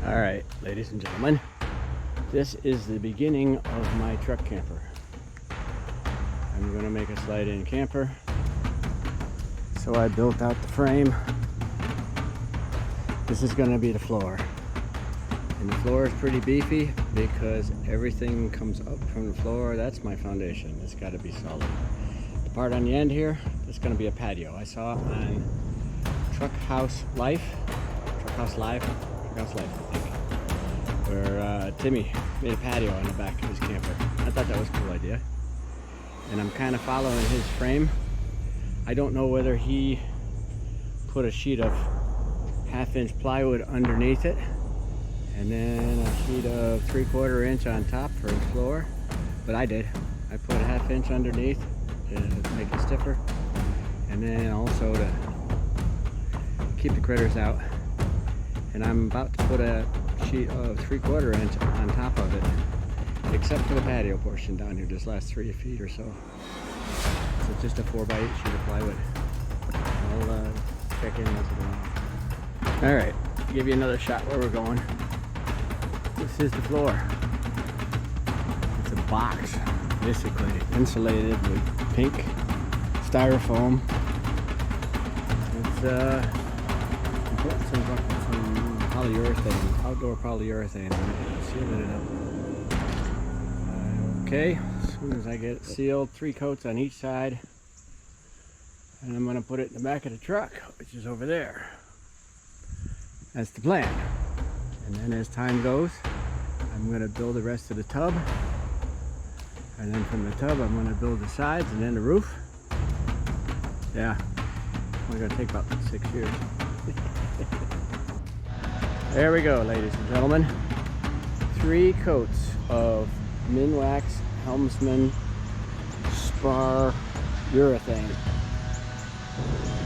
All right, ladies and gentlemen, this is the beginning of my truck camper. I'm gonna make a slide-in camper. So I built out the frame. This is gonna be the floor. And the floor is pretty beefy because everything comes up from the floor. That's my foundation. It's gotta be solid. The part on the end here, it's gonna be a patio. I saw it on Truck House Life, I think, where Timmy made a patio on the back of his camper. I thought that was a cool idea. And I'm kind of following his frame. I don't know whether he put a sheet of 1/2-inch plywood underneath it and then a sheet of 3/4 inch on top for the floor, but I did. I put a 1/2 inch underneath to make it stiffer, and then also to keep the critters out. And I'm about to put a sheet of 3/4 inch on top of it, except for the patio portion down here, this last 3 feet or so. So it's just a 4x8 sheet of plywood. I'll check in once in a while. All right, give you another shot where we're going. This is the floor. It's a box, basically insulated with pink styrofoam. It's put some polyurethane, outdoor polyurethane on it, sealing it up. Okay, as soon as I get it sealed, 3 coats on each side, and I'm going to put it in the back of the truck, which is over there. That's the plan. And then as time goes, I'm going to build the rest of the tub, and then from the tub I'm going to build the sides and then the roof. Yeah, it's going to take about 6 years. There we go, ladies and gentlemen. 3 coats of Minwax Helmsman spar urethane.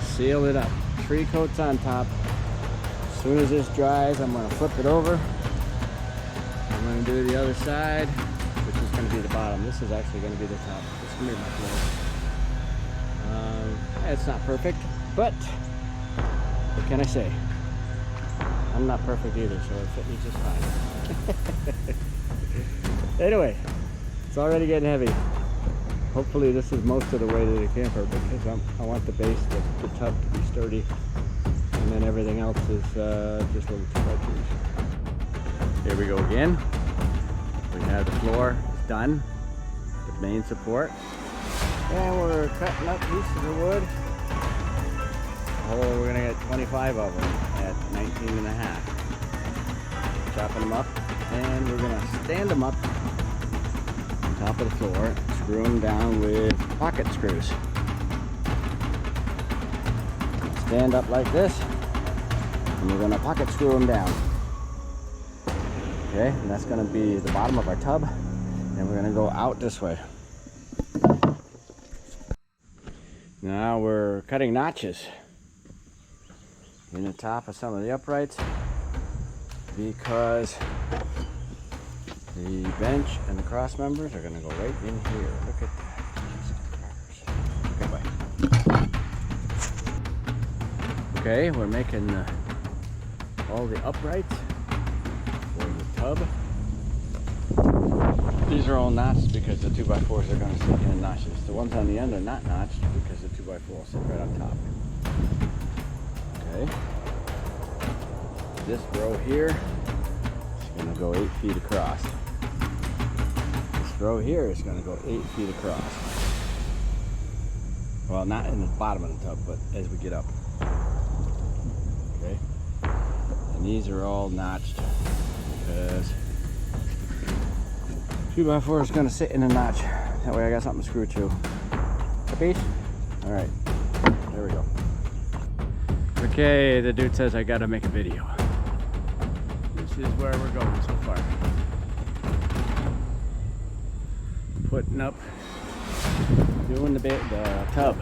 Seal it up. 3 coats on top. As soon as this dries, I'm going to flip it over. I'm going to do the other side, which is going to be the bottom. This is actually going to be the top. This is going to be my floor. It's not perfect, but what can I say? I'm not perfect either, so it fit me just fine. Anyway, it's already getting heavy. Hopefully this is most of the way to the camper, because I want the base, the tub to be sturdy, and then everything else is just little 2x2s. Here we go again. We have the floor done, the main support, and we're cutting up pieces of wood. Oh, we're gonna get 25 of them at 19.5. Chopping them up, and we're gonna stand them up on top of the floor, screw them down with pocket screws. Stand up like this, and we're gonna pocket screw them down. Okay, and that's gonna be the bottom of our tub, and we're gonna go out this way. Now we're cutting notches in the top of some of the uprights, because the bench and the cross members are going to go right in here. Look at that. Okay, we're making all the uprights for the tub. These are all notched because the 2x4s are going to sit in notches. The ones on the end are not notched because the 2x4 sit right on top. Okay. This row here is going to go 8 feet across. This row here is going to go 8 feet across. Well, not in the bottom of the tub, but as we get up. Okay. And these are all notched because 2x4 is going to sit in a notch. That way I got something to screw to. Capiche? Alright. There we go. Okay, the dude says I gotta make a video. This is where we're going so far. Putting up, doing the tub.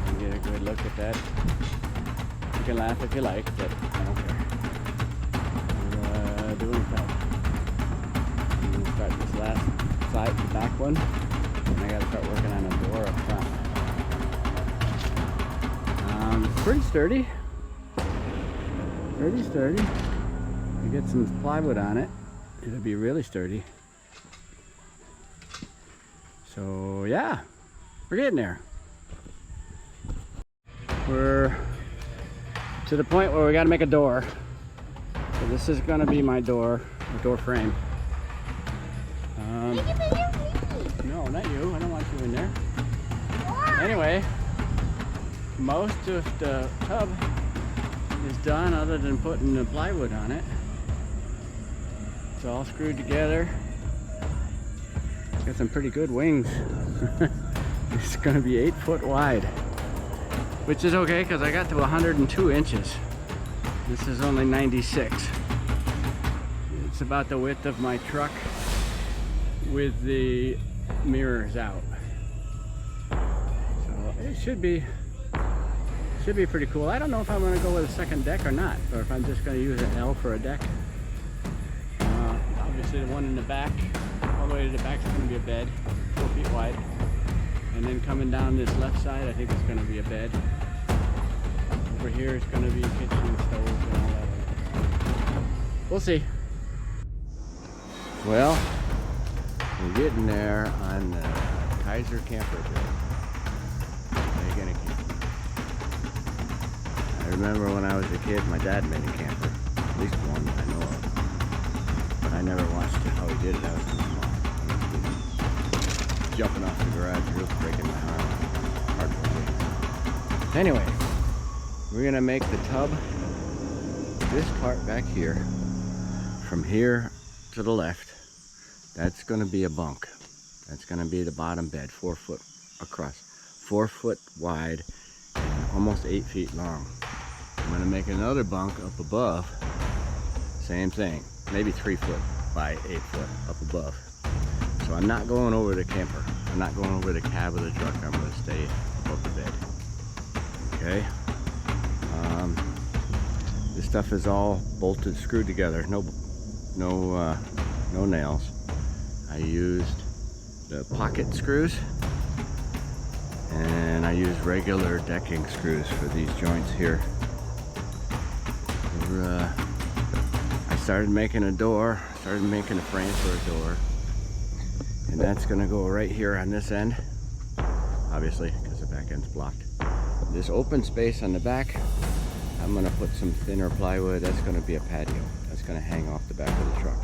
You get a good look at that. You can laugh if you like, but I don't care. We're doing the tub. I'm gonna start this last side, the back one, and I gotta start working on a door up front. Pretty sturdy. Pretty sturdy. You get some plywood on it, it'll be really sturdy. So yeah, we're getting there. We're to the point where we got to make a door. So this is going to be my door, a door frame. No, not you. I don't want you in there. Anyway, most of the tub is done other than putting the plywood on it. It's all screwed together. Got some pretty good wings. It's going to be 8 foot wide, which is okay because I got to 102 inches. This is only 96. It's about the width of my truck with the mirrors out. So it should be pretty cool. I don't know if I'm going to go with a second deck or not, or if I'm just going to use an L for a deck. Obviously the one in the back, all the way to the back, is going to be a bed, 4 feet wide. And then coming down this left side, I think it's going to be a bed. Over here it's going to be kitchen and stove and all that. We'll see. Well, we're getting there on the Kaiser camper build. Making a camper. I remember when I was a kid, my dad made a camper. At least one that I know of. But I never watched how he did it. I was too small. Jumping off the garage roof, breaking my arm. Hard for me. Anyway, we're gonna make the tub, this part back here, from here to the left, that's gonna be a bunk. That's gonna be the bottom bed, 4 foot across, 4 foot wide, and almost 8 feet long. I'm gonna make another bunk up above, same thing, maybe 3 foot by 8 foot up above. So I'm not going over the camper. I'm not going over the cab of the truck. I'm gonna stay above the bed. Okay. This stuff is all bolted, screwed together. No nails. I used the pocket screws, and I used regular decking screws for these joints here. I started making a door. Started making a frame for a door. And that's gonna go right here on this end, obviously, because the back end's blocked. This open space on the back, I'm gonna put some thinner plywood. That's gonna be a patio. That's gonna hang off the back of the truck.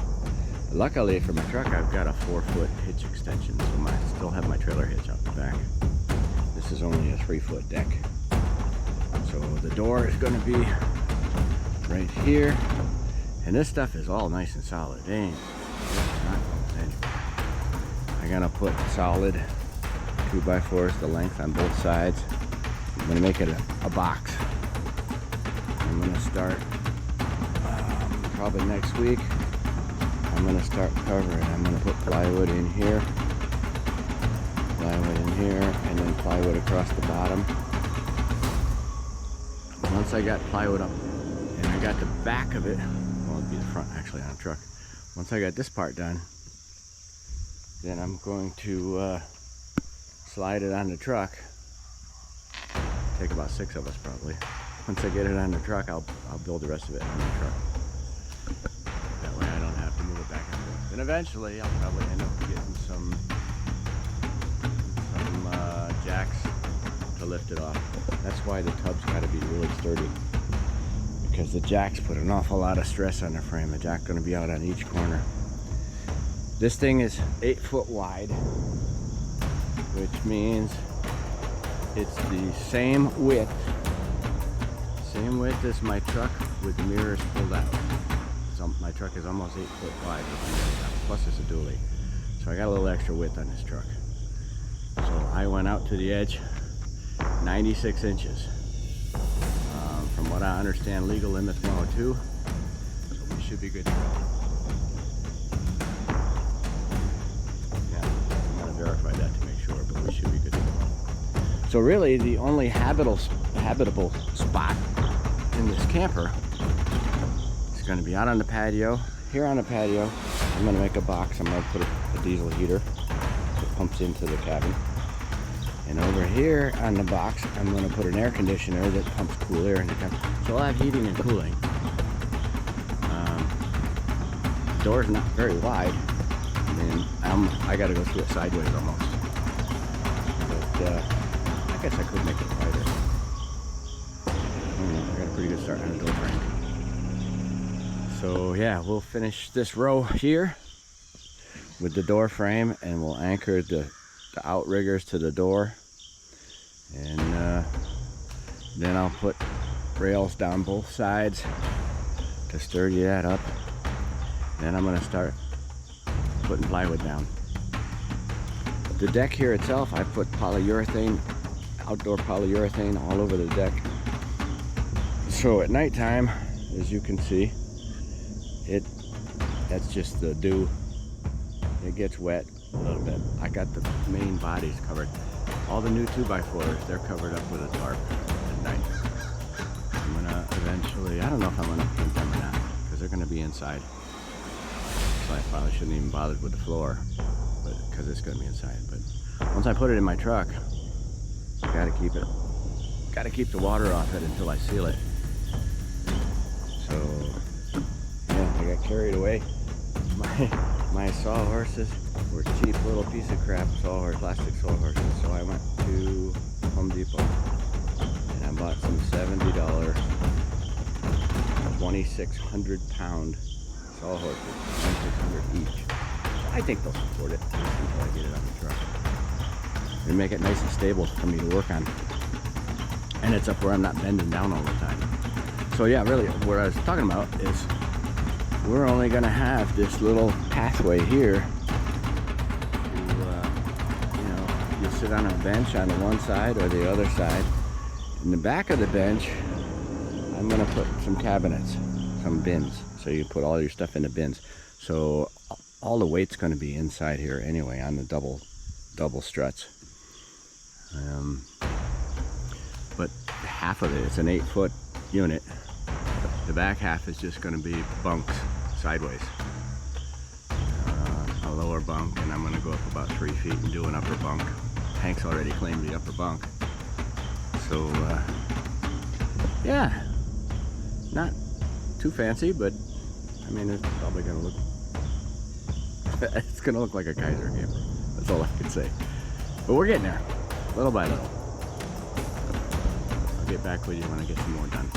Luckily for my truck, I've got a 4 foot hitch extension, so I still have my trailer hitch out the back. This is only a 3 foot deck. So the door is gonna be right here. And this stuff is all nice and solid. It ain't not going anywhere. I'm gonna put solid 2x4s, the length on both sides. I'm gonna make it a box. I'm gonna start probably next week. I'm gonna start covering. I'm gonna put plywood in here, and then plywood across the bottom. Once I got plywood up, and I got the back of it, well, it'd be the front actually on a truck. Once I got this part done, then I'm going to slide it on the truck. Take about 6 of us probably. Once I get it on the truck, I'll build the rest of it on the truck. That way I don't have to move it back and forth. And eventually I'll probably end up getting some jacks to lift it off. That's why the tub's got to be really sturdy, because the jacks put an awful lot of stress on the frame. The jack's going to be out on each corner. This thing is 8 foot wide, which means it's the same width as my truck with the mirrors pulled out. So my truck is almost 8 foot wide with the mirrors out. Plus it's a dually. So I got a little extra width on this truck. So I went out to the edge, 96 inches. From what I understand, legal limit's 102. So we should be good to go. Verify that to make sure, but we should be good to go. So really the only habitable spot in this camper is going to be out on the patio. Here on the patio, I'm going to make a box. I'm going to put a diesel heater that pumps into the cabin. And over here on the box, I'm going to put an air conditioner that pumps cool air in the cabin. So I'll have heating and cooling. The door's not very wide. I mean, I gotta go through it sideways almost. But I guess I could make it wider. I got a pretty good start on the door frame. So yeah, we'll finish this row here with the door frame, and we'll anchor the outriggers to the door, and then I'll put rails down both sides to sturdy that up. Then I'm gonna start putting plywood down. The deck here itself, I put polyurethane, outdoor polyurethane all over the deck. So at nighttime, as you can see, that's just the dew. It gets wet a little bit. I got the main bodies covered. All the new 2x4s, they're covered up with a tarp at night. I'm gonna eventually, I don't know if I'm gonna paint them or not, because they're gonna be inside. So I probably shouldn't even bother with the floor, but because it's gonna be inside. But once I put it in my truck, I gotta keep the water off it until I seal it. So yeah, I got carried away. My sawhorses were cheap little piece of crap plastic sawhorses. So I went to Home Depot and I bought some $70 2,600 pound sawhorses, 2,600 each. I think they'll support it until I get it on the truck. They make it nice and stable for me to work on, and it's up where I'm not bending down all the time. So yeah, really, what I was talking about is we're only gonna have this little pathway here. You sit on a bench on the one side or the other side. In the back of the bench, I'm gonna put some cabinets, some bins, so you can put all your stuff in the bins. So all the weight's gonna be inside here anyway on the double struts. But half of it's an 8-foot unit. The back half is just gonna be bunks sideways. A lower bunk, and I'm gonna go up about 3 feet and do an upper bunk. Hank's already claimed the upper bunk. So yeah, not too fancy, but I mean, it's probably gonna look it's gonna look like a Kaiser camper. That's all I can say. But we're getting there, little by little. I'll get back with you when I get some more done.